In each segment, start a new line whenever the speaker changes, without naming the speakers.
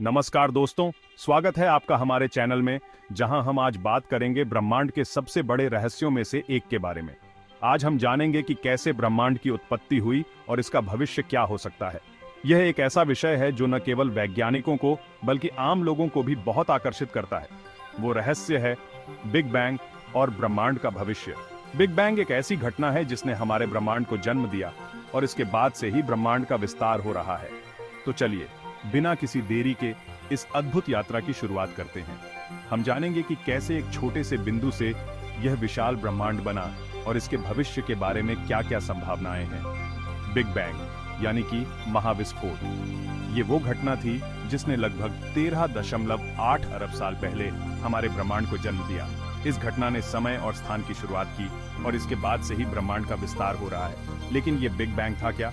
नमस्कार दोस्तों, स्वागत है आपका हमारे चैनल में, जहां हम आज बात करेंगे ब्रह्मांड के सबसे बड़े रहस्यों में से एक के बारे में। आज हम जानेंगे कि कैसे ब्रह्मांड की उत्पत्ति हुई और इसका भविष्य क्या हो सकता है। यह एक ऐसा विषय है जो न केवल वैज्ञानिकों को बल्कि आम लोगों को भी बहुत आकर्षित करता है। वो रहस्य है बिग बैंग और ब्रह्मांड का भविष्य। बिग बैंग एक ऐसी घटना है जिसने हमारे ब्रह्मांड को जन्म दिया और इसके बाद से ही ब्रह्मांड का विस्तार हो रहा है। तो चलिए बिना किसी देरी के इस अद्भुत यात्रा की शुरुआत करते हैं। हम जानेंगे कि कैसे एक छोटे से बिंदु से यह विशाल ब्रह्मांड बना और इसके भविष्य के बारे में क्या-क्या संभावनाएं हैं। बिग बैंग यानी कि महाविस्फोट, ये वो घटना थी जिसने लगभग 13.8 अरब साल पहले हमारे ब्रह्मांड को जन्म दिया। इस घटना ने समय और स्थान की शुरुआत की और इसके बाद से ही ब्रह्मांड का विस्तार हो रहा है। लेकिन ये बिग बैंग था क्या?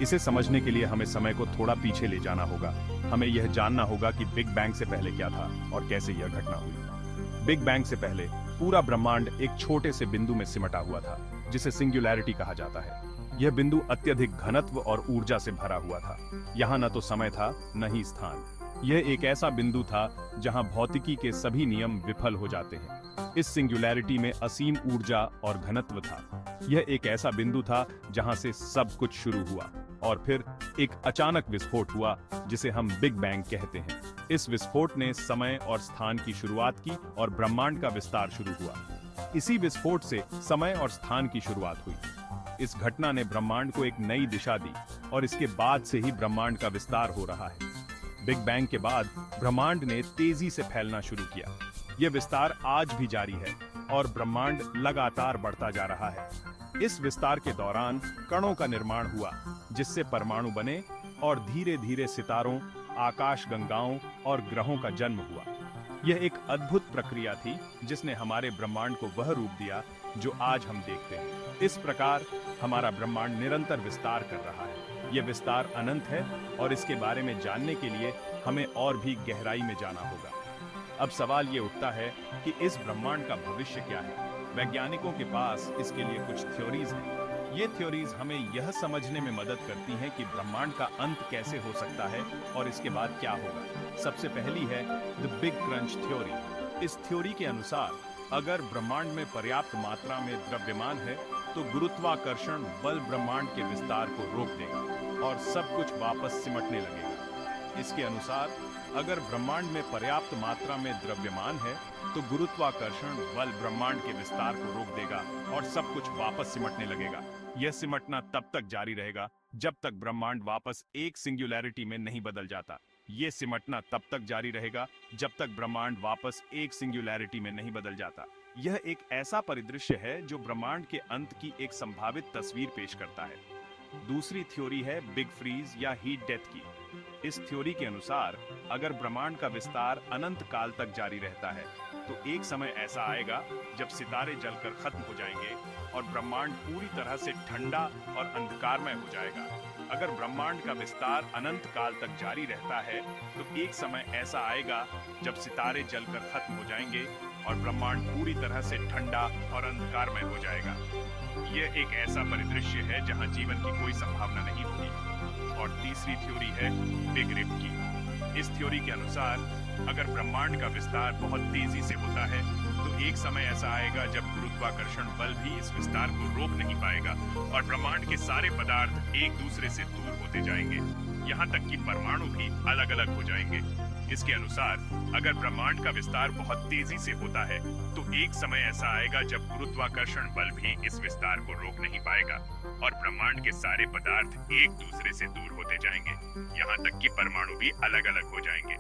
इसे समझने के लिए हमें समय को थोड़ा पीछे ले जाना होगा। हमें यह जानना होगा कि बिग बैंग से पहले क्या था और कैसे यह घटना हुई। बिग बैंग से पहले पूरा ब्रह्मांड एक छोटे से बिंदु में सिमटा हुआ था, जिसे सिंगुलैरिटी कहा जाता है। यह बिंदु अत्यधिक घनत्व और ऊर्जा से भरा हुआ था। यहाँ न तो समय था, न ही स्थान। यह एक ऐसा बिंदु था जहाँ भौतिकी के सभी नियम विफल हो जाते हैं। इस सिंगुलैरिटी में असीम ऊर्जा और घनत्व था। यह एक ऐसा बिंदु था जहाँ से सब कुछ शुरू हुआ और फिर एक अचानक विस्फोट हुआ जिसे हम बिग बैंग कहते हैं। इस विस्फोट ने समय और स्थान की शुरुआत की और ब्रह्मांड का विस्तार शुरू हुआ। इसी विस्फोट से समय और स्थान की शुरुआत हुई। इस घटना ने ब्रह्मांड को एक नई दिशा दी और इसके बाद से ही ब्रह्मांड का विस्तार हो रहा है। बिग बैंग के बाद ब्रह्मांड ने तेजी से फैलना शुरू किया। यह विस्तार आज भी जारी है और ब्रह्मांड लगातार बढ़ता जा रहा है। इस विस्तार के दौरान कणों का निर्माण हुआ, जिससे परमाणु बने और धीरे धीरे सितारों, आकाशगंगाओं और ग्रहों का जन्म हुआ। यह एक अद्भुत प्रक्रिया थी जिसने हमारे ब्रह्मांड को वह रूप दिया जो आज हम देखते हैं। इस प्रकार हमारा ब्रह्मांड निरंतर विस्तार कर रहा है। यह विस्तार अनंत है और इसके बारे में जानने के लिए हमें और भी गहराई में जाना होगा। अब सवाल ये उठता है कि इस ब्रह्मांड का भविष्य क्या है। वैज्ञानिकों के पास इसके लिए कुछ थ्योरीज हैं। ये थ्योरीज हमें यह समझने में मदद करती हैं कि ब्रह्मांड का अंत कैसे हो सकता है और इसके बाद क्या होगा। सबसे पहली है द बिग क्रंच थ्योरी। इस थ्योरी के अनुसार अगर ब्रह्मांड में पर्याप्त मात्रा में द्रव्यमान है तो गुरुत्वाकर्षण बल ब्रह्मांड के विस्तार को रोक देगा और सब कुछ वापस सिमटने लगेगा। इसके अनुसार अगर ब्रह्मांड में पर्याप्त मात्रा में द्रव्यमान है तो गुरुत्वाकर्षण बल ब्रह्मांड के विस्तार को रोक देगा और सब कुछ वापस सिमटने लगेगा। यह सिमटना तब तक जारी रहेगा जब तक ब्रह्मांड वापस एक सिंगुलैरिटी में नहीं बदल जाता। यह सिमटना तब तक जारी रहेगा जब तक ब्रह्मांड वापस एक सिंगुलैरिटी में नहीं बदल जाता। यह एक ऐसा परिदृश्य है जो ब्रह्मांड के अंत की एक संभावित तस्वीर पेश करता है। दूसरी थ्योरी है बिग फ्रीज या हीट डेथ की। इस थ्योरी के अनुसार अगर ब्रह्मांड का विस्तार अनंत काल तक जारी रहता है तो एक समय ऐसा आएगा जब सितारे जलकर खत्म हो जाएंगे और ब्रह्मांड पूरी तरह से ठंडा और अंधकारमय हो जाएगा। अगर ब्रह्मांड का विस्तार अनंत काल तक जारी रहता है तो एक समय ऐसा आएगा जब सितारे जलकर खत्म हो जाएंगे और ब्रह्मांड पूरी तरह से ठंडा और अंधकारमय हो जाएगा। यह एक ऐसा परिदृश्य है जहां जीवन की कोई संभावना नहीं होगी। और तीसरी थ्योरी है बिग रिप की। इस थ्योरी के अनुसार अगर ब्रह्मांड का विस्तार बहुत तेजी से होता है तो एक समय ऐसा आएगा जब गुरुत्वाकर्षण बल भी इस विस्तार को रोक नहीं पाएगा और ब्रह्मांड के सारे पदार्थ एक दूसरे से दूर होते जाएंगे, यहाँ तक कि परमाणु भी अलग अलग हो जाएंगे। इसके अनुसार अगर ब्रह्मांड का विस्तार बहुत तेजी से होता है तो एक समय ऐसा आएगा जब गुरुत्वाकर्षण बल भी इस विस्तार को रोक नहीं पाएगा और ब्रह्मांड के सारे पदार्थ एक दूसरे से दूर होते जाएंगे, यहाँ तक कि परमाणु भी अलग अलग हो जाएंगे।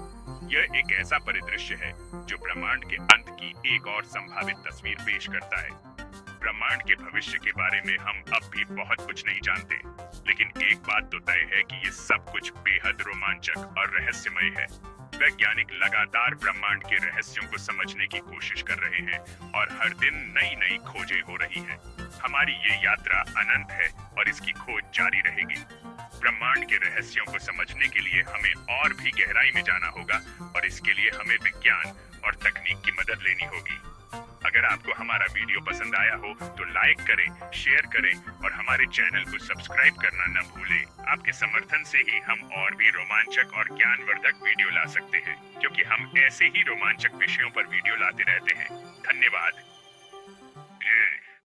यह एक ऐसा परिदृश्य है जो ब्रह्मांड के अंत की एक और संभावित तस्वीर पेश करता है। ब्रह्मांड के भविष्य के बारे में हम अब भी बहुत कुछ नहीं जानते, लेकिन एक बात तो तय है कि ये सब कुछ बेहद रोमांचक और रहस्यमय है। वैज्ञानिक लगातार ब्रह्मांड के रहस्यों को समझने की कोशिश कर रहे हैं और हर दिन नई नई खोजें हो रही हैं। हमारी ये यात्रा अनंत है और इसकी खोज जारी रहेगी। ब्रह्मांड के रहस्यों को समझने के लिए हमें और भी गहराई में जाना होगा और इसके लिए हमें विज्ञान और तकनीक की मदद लेनी होगी। अगर आपको हमारा वीडियो पसंद आया हो तो लाइक करें, शेयर करें और हमारे चैनल को सब्सक्राइब करना न भूलें। आपके समर्थन से ही हम और भी रोमांचक और ज्ञानवर्धक वीडियो ला सकते हैं, क्योंकि हम ऐसे ही रोमांचक विषयों पर वीडियो लाते रहते हैं। धन्यवाद।